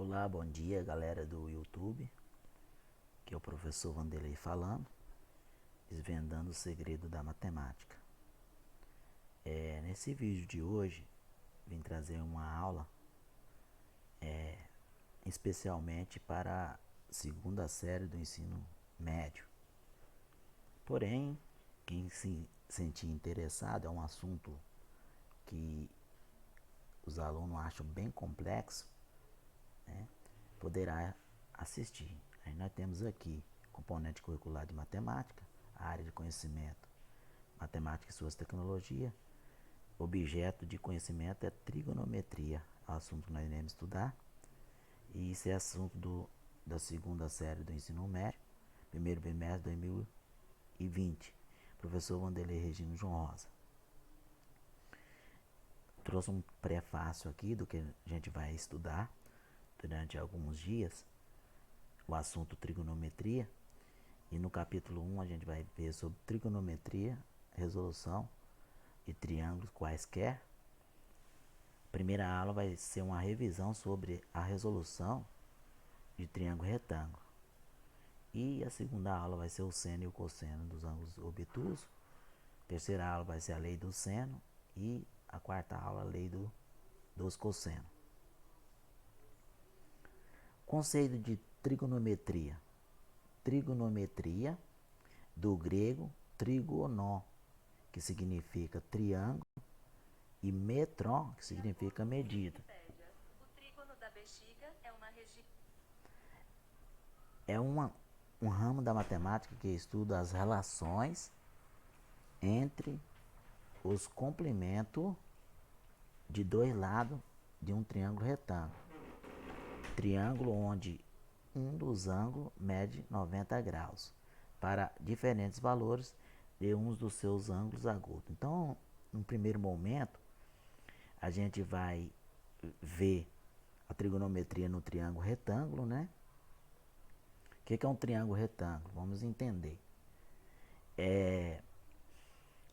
Olá, bom dia galera do YouTube, que é o professor Vanderlei falando, desvendando o segredo da matemática. Nesse vídeo de hoje, vim trazer uma aula especialmente para a segunda série do ensino médio. Porém, quem se sentir interessado, é um assunto que os alunos acham bem complexo, né, poderá assistir. Aí nós temos aqui componente curricular de matemática, a área de conhecimento, matemática e suas tecnologias. Objeto de conhecimento é trigonometria, é o assunto que nós iremos estudar. E isso é assunto da segunda série do ensino médio, primeiro bimestre de 2020. Professor Vanderlei Regino João Rosa. Trouxe um prefácio aqui do que a gente vai estudar durante alguns dias, o assunto trigonometria. E no capítulo 1 a gente vai ver sobre trigonometria, resolução de triângulos quaisquer. A primeira aula vai ser uma revisão sobre a resolução de triângulo retângulo. E a segunda aula vai ser o seno e o cosseno dos ângulos obtusos. A terceira aula vai ser a lei do seno. E a quarta aula, a lei dos cossenos. Conceito de trigonometria. Trigonometria, do grego trigonó, que significa triângulo, e metron, que significa medida. O trígono da bexiga é uma região. É um ramo da matemática que estuda as relações entre os comprimentos de dois lados de um triângulo retângulo. Triângulo onde um dos ângulos mede 90 graus para diferentes valores de um dos seus ângulos agudos. Então, no primeiro momento, a gente vai ver a trigonometria no triângulo retângulo, né? O que é um triângulo retângulo? Vamos entender.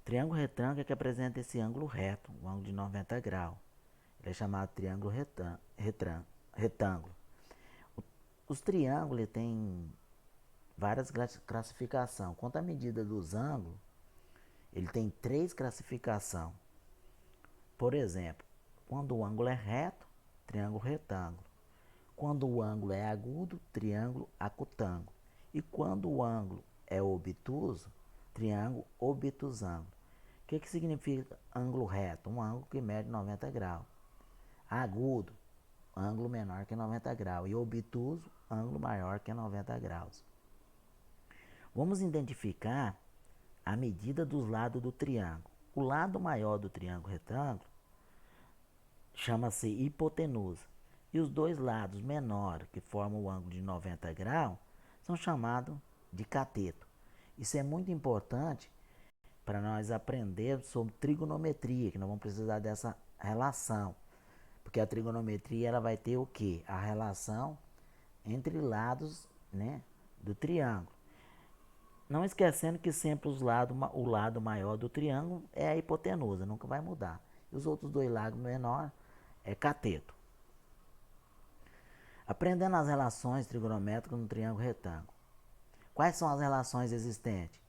Triângulo retângulo é que apresenta esse ângulo reto, um ângulo de 90 graus. Ele é chamado triângulo retângulo. Os triângulos têm várias classificações. Quanto à medida dos ângulos, ele tem 3 classificações. Por exemplo, quando o ângulo é reto, triângulo retângulo. Quando o ângulo é agudo, triângulo acutângulo. E quando o ângulo é obtuso, triângulo obtusângulo. O que significa ângulo reto? Um ângulo que mede 90 graus. Agudo, ângulo menor que 90 graus. E obtuso, ângulo maior que 90 graus. Vamos identificar a medida dos lados do triângulo. O lado maior do triângulo retângulo chama-se hipotenusa. E os dois lados menores, que formam o ângulo de 90 graus, são chamados de cateto. Isso é muito importante para nós aprendermos sobre trigonometria, que nós vamos precisar dessa relação. Porque a trigonometria ela vai ter o quê? A relação entre lados, né, do triângulo. Não esquecendo que sempre o lado maior do triângulo é a hipotenusa, nunca vai mudar. E os outros dois lados menores é cateto. Aprendendo as relações trigonométricas no triângulo retângulo. Quais são as relações existentes?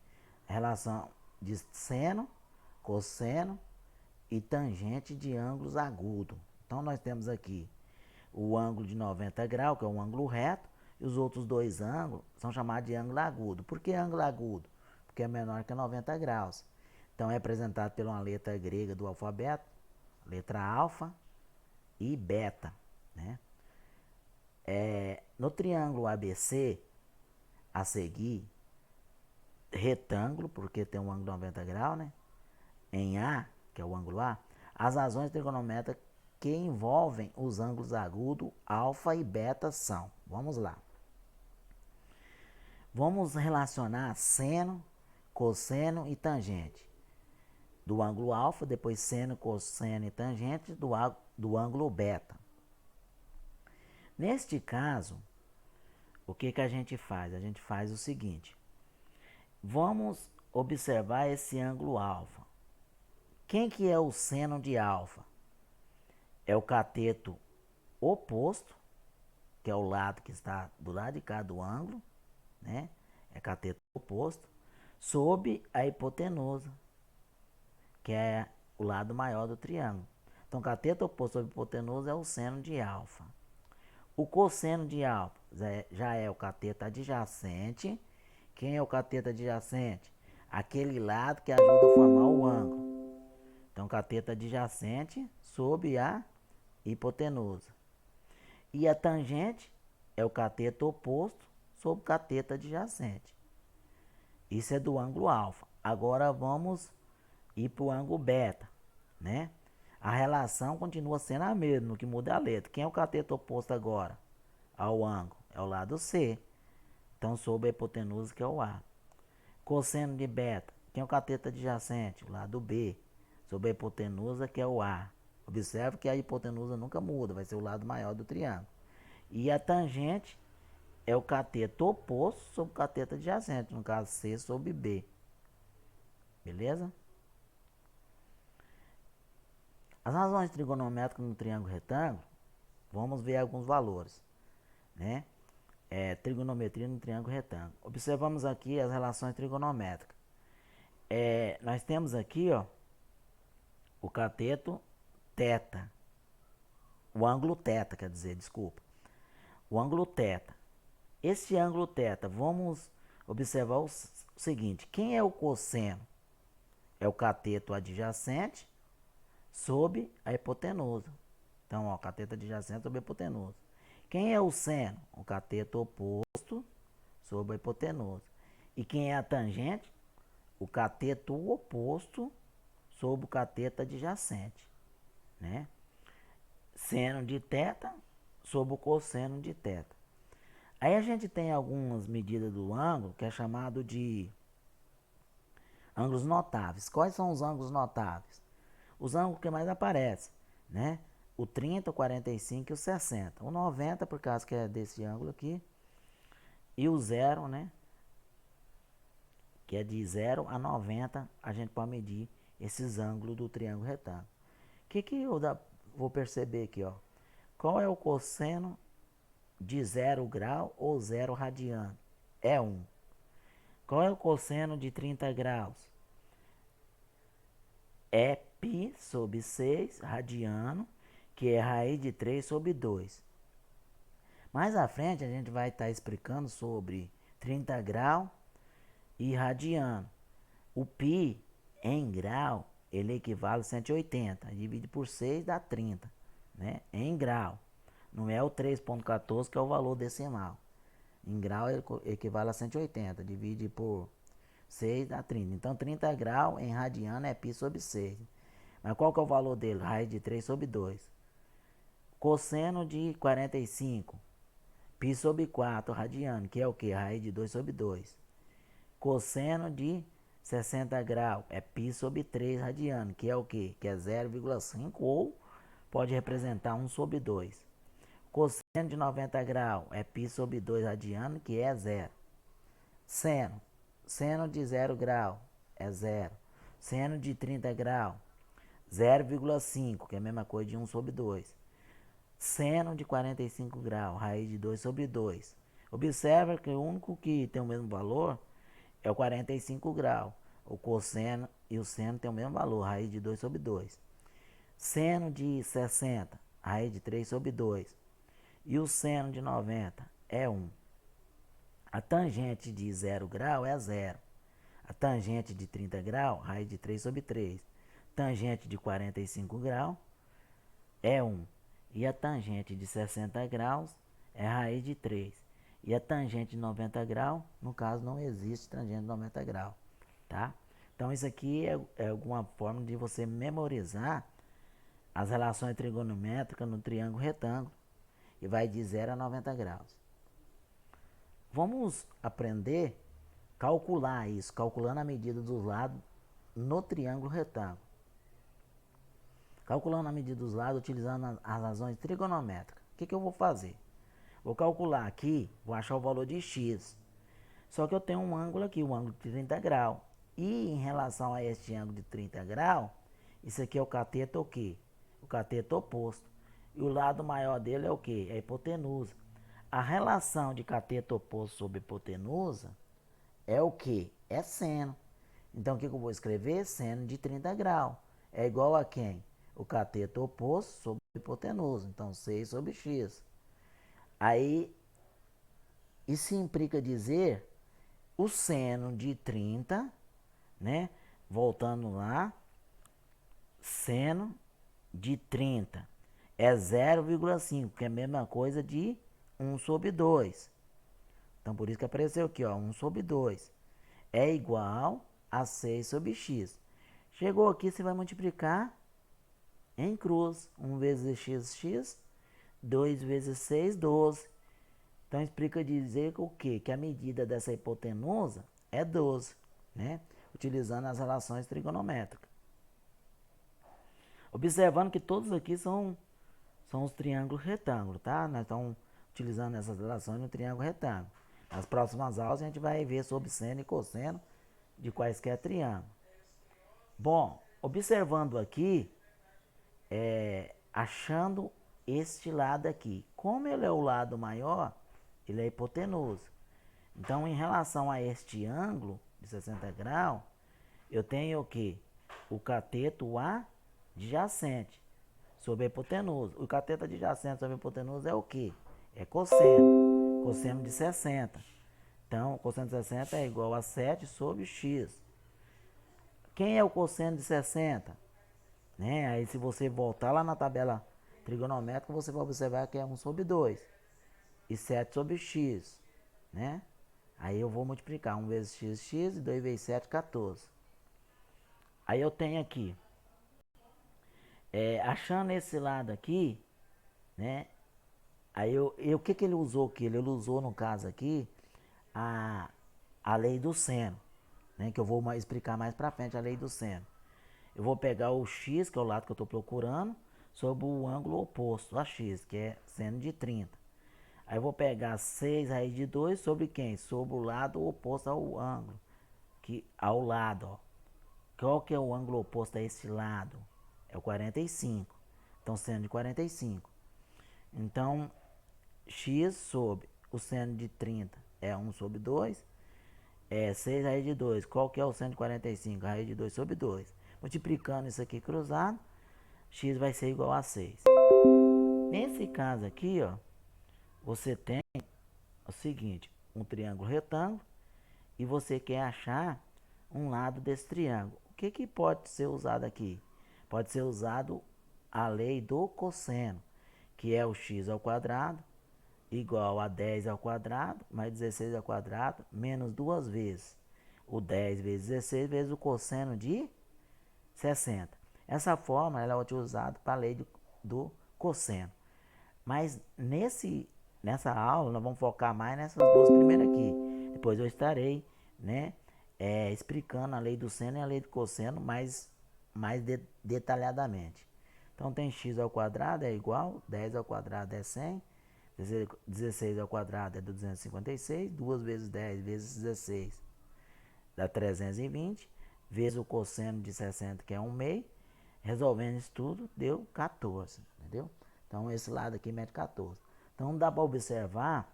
A relação de seno, cosseno e tangente de ângulos agudos. Então nós temos aqui o ângulo de 90 graus, que é um ângulo reto, e os outros dois ângulos são chamados de ângulo agudo. Por que ângulo agudo? Porque é menor que 90 graus. Então é representado por uma letra grega do alfabeto, letra alfa e beta, né? No triângulo ABC, a seguir, retângulo, porque tem um ângulo de 90 graus, né? Em A, que é o ângulo A, as razões trigonométricas que envolvem os ângulos agudos, alfa e beta são. Vamos lá. Vamos relacionar seno, cosseno e tangente. Do ângulo alfa, depois seno, cosseno e tangente do ângulo beta. Neste caso, o que a gente faz? A gente faz o seguinte. Vamos observar esse ângulo alfa. Quem que é o seno de alfa? É o cateto oposto que é o lado que está do lado de cá do ângulo, né? É cateto oposto, sob a hipotenusa, que é o lado maior do triângulo. Então, cateto oposto sobre hipotenusa é o seno de alfa. O cosseno de alfa já é o cateto adjacente. Quem é o cateto adjacente? Aquele lado que ajuda a formar o ângulo. Então, cateto adjacente sob a hipotenusa. E a tangente é o cateto oposto sobre o cateto adjacente. Isso é do ângulo alfa. Agora vamos ir para o ângulo beta, né? A relação continua sendo a mesma, no que muda é a letra. Quem é o cateto oposto agora ao ângulo? É o lado C. Então, sobre a hipotenusa, que é o A. Cosseno de beta. Quem é o cateto adjacente? O lado B. Sobre a hipotenusa, que é o A. Observe que a hipotenusa nunca muda, vai ser o lado maior do triângulo. E a tangente é o cateto oposto sobre o cateto adjacente, no caso C sobre B. Beleza? As razões trigonométricas no triângulo retângulo, vamos ver alguns valores, né? Trigonometria no triângulo retângulo. Observamos aqui as relações trigonométricas. Nós temos aqui, ó, o cateto θ. O ângulo θ, quer dizer, desculpa. O ângulo θ. Esse ângulo θ, vamos observar o seguinte. Quem é o cosseno? É o cateto adjacente sob a hipotenusa. Então, ó, cateto adjacente sobre a hipotenusa. Quem é o seno? O cateto oposto sobre a hipotenusa. E quem é a tangente? O cateto oposto sobre o cateto adjacente, né? Seno de θ sobre o cosseno de θ. Aí a gente tem algumas medidas do ângulo que é chamado de ângulos notáveis. Quais são os ângulos notáveis? Os ângulos que mais aparecem, né? O 30, o 45 e o 60. O 90, por causa que é desse ângulo aqui. E o 0, né? Que é de 0 a 90, a gente pode medir esses ângulos do triângulo retângulo. O que eu vou perceber aqui, ó? Qual é o cosseno de 0 grau ou 0 radiano? É 1. Qual é o cosseno de 30 graus? É π sobre 6 radiano, que é raiz de 3 sobre 2. Mais à frente a gente vai estar explicando sobre 30 graus e radiano. O π em grau, ele equivale a 180. Divide por 6 dá 30, né? Em grau. Não é o 3,14 que é o valor decimal. Em grau ele equivale a 180. Divide por 6 dá 30. Então 30 graus em radiano é π sobre 6. Mas qual que é o valor dele? Raiz de 3 sobre 2. Cosseno de 45. Π sobre 4 radiano, que é o que? Raiz de 2 sobre 2. Cosseno de 60 graus é π sobre 3 radiano, que é o que? Que é 0,5 ou pode representar 1 sobre 2. Cosseno de 90 graus é π sobre 2 radiano, que é 0. Seno de 0 grau é 0. Seno de 30 graus, 0,5, que é a mesma coisa de 1 sobre 2. Seno de 45 graus, raiz de 2 sobre 2. Observa que o único que tem o mesmo valor é o 45 graus. O cosseno e o seno tem o mesmo valor, raiz de 2 sobre 2. Seno de 60, raiz de 3 sobre 2. E o seno de 90 é 1. A tangente de 0 grau é 0. A tangente de 30 graus, raiz de 3 sobre 3. Tangente de 45 graus é 1. E a tangente de 60 graus é raiz de 3. E a tangente de 90 graus, no caso, não existe tangente de 90 graus, tá? Então, isso aqui é alguma forma de você memorizar as relações trigonométricas no triângulo retângulo e vai de 0 a 90 graus. Vamos aprender a calcular isso, calculando a medida dos lados no triângulo retângulo. Calculando a medida dos lados, utilizando as razões trigonométricas. O que eu vou fazer? Vou calcular aqui, vou achar o valor de x. Só que eu tenho um ângulo aqui, um ângulo de 30 graus. E em relação a este ângulo de 30 graus, isso aqui é o cateto o quê? O cateto oposto. E o lado maior dele é o quê? É a hipotenusa. A relação de cateto oposto sobre hipotenusa é o que? É seno. Então o que eu vou escrever? Seno de 30 graus. É igual a quem? O cateto oposto sobre hipotenusa. Então 6 sobre x. Aí isso implica dizer o seno de 30, né? Voltando lá, seno de 30 é 0,5, que é a mesma coisa de 1 sobre 2. Então, por isso que apareceu aqui, ó, 1 sobre 2 é igual a 6 sobre x. Chegou aqui, você vai multiplicar em cruz. 1 vezes x, x. 2 vezes 6, 12. Então, explica dizer o quê? Que a medida dessa hipotenusa é 12, né? Utilizando as relações trigonométricas. Observando que todos aqui são os triângulos retângulos, tá? Nós estamos utilizando essas relações no triângulo retângulo. Nas próximas aulas a gente vai ver sobre seno e cosseno de quaisquer triângulos. Bom, observando aqui, achando este lado aqui. Como ele é o lado maior, ele é hipotenusa. Então, em relação a este ângulo de 60 graus, eu tenho o que? O cateto adjacente sobre a hipotenusa. O cateto adjacente sobre a hipotenusa é o que? É cosseno. Cosseno de 60. Então, cosseno de 60 é igual a 7 sobre x. Quem é o cosseno de 60? Né? Aí, se você voltar lá na tabela trigonométrica, você vai observar que é 1 sobre 2 e 7 sobre x. Né? Aí eu vou multiplicar 1 vezes x, x, e 2 vezes 7, 14. Aí eu tenho aqui, achando esse lado aqui, né? Aí o que ele usou aqui? Ele usou, no caso aqui, a, a lei do seno, né? Que eu vou explicar mais pra frente a lei do seno. Eu vou pegar o x, que é o lado que eu estou procurando, sobre o ângulo oposto a x, que é seno de 30. Aí eu vou pegar 6 raiz de 2 sobre quem? Sobre o lado oposto ao ângulo, que ao lado, ó. Qual que é o ângulo oposto a esse lado? É o 45. Então, seno de 45. Então, x sobre o seno de 30 é 1 sobre 2. É 6 raiz de 2. Qual que é o seno de 45? Raiz de 2 sobre 2. Multiplicando isso aqui cruzado, x vai ser igual a 6. Nesse caso aqui, ó, você tem o seguinte, um triângulo retângulo e você quer achar um lado desse triângulo. O que, que pode ser usado aqui? Pode ser usado a lei do cosseno, que é o x ao quadrado igual a 10 ao quadrado mais 16 ao quadrado menos duas vezes o 10 vezes 16 vezes o cosseno de 60. Essa forma ela é utilizada para a lei do cosseno. Mas nessa aula nós vamos focar mais nessas duas primeiras aqui. Depois eu estarei, né, explicando a lei do seno e a lei do cosseno mais detalhadamente. Então tem x ao quadrado é igual, 10 ao quadrado é 100, 16 ao quadrado é 256, 2 vezes 10 vezes 16 dá 320, vezes o cosseno de 60 que é 1 meio, resolvendo isso tudo deu 14, entendeu? Então esse lado aqui mede 14. Então dá para observar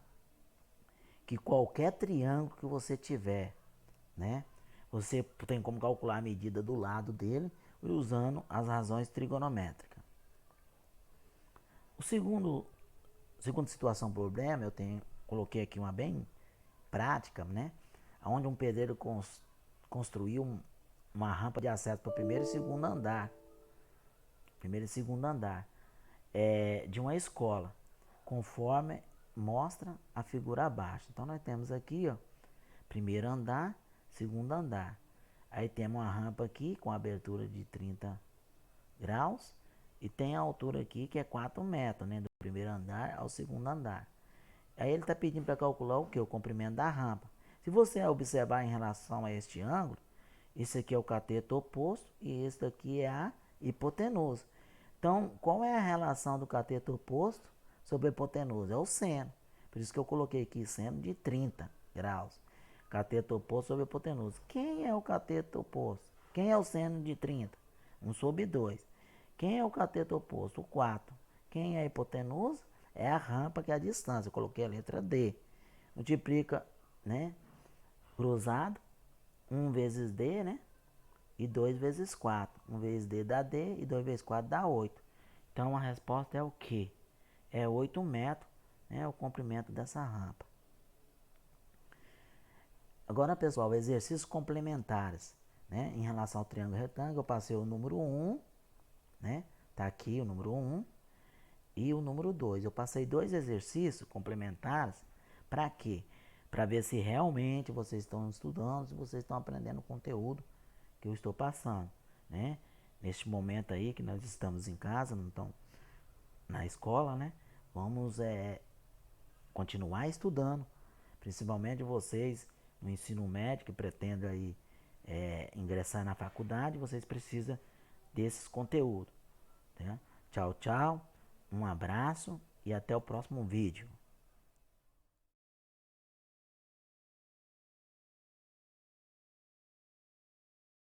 que qualquer triângulo que você tiver, né, você tem como calcular a medida do lado dele usando as razões trigonométricas. O segunda situação problema, coloquei aqui uma bem prática, né, onde um pedreiro construiu uma rampa de acesso para o primeiro e segundo andar. Primeiro e segundo andar de uma escola, conforme mostra a figura abaixo. Então nós temos aqui, ó, primeiro andar, segundo andar. Aí temos uma rampa aqui com abertura de 30 graus e tem a altura aqui que é 4 metros, né, do primeiro andar ao segundo andar. Aí ele está pedindo para calcular o que? O comprimento da rampa. Se você observar em relação a este ângulo, esse aqui é o cateto oposto e esse aqui é a hipotenusa. Então, qual é a relação do cateto oposto sobre a hipotenusa? É o seno. Por isso que eu coloquei aqui seno de 30 graus. Cateto oposto sobre a hipotenusa. Quem é o cateto oposto? Quem é o seno de 30? 1 sobre 2. Quem é o cateto oposto? O 4. Quem é a hipotenusa? é a rampa, que é a distância. Eu coloquei a letra D. Multiplica, né? Cruzado, 1 vezes D, né? E 2 vezes 4. 1 vezes D dá D e 2 vezes 4 dá 8. Então a resposta é o quê? É 8 metros, né? O comprimento dessa rampa. Agora, pessoal, exercícios complementares, né? Em relação ao triângulo retângulo, eu passei o número 1, né? Tá aqui o número 1 e o número 2. Eu passei 2 exercícios complementares para quê? Para ver se realmente vocês estão estudando, se vocês estão aprendendo o conteúdo que eu estou passando, né? Neste momento aí que nós estamos em casa, não estão na escola, né? Vamos continuar estudando, principalmente vocês no ensino médio que pretendem aí ingressar na faculdade, vocês precisam desses conteúdos, tá? Tchau, tchau, um abraço e até o próximo vídeo.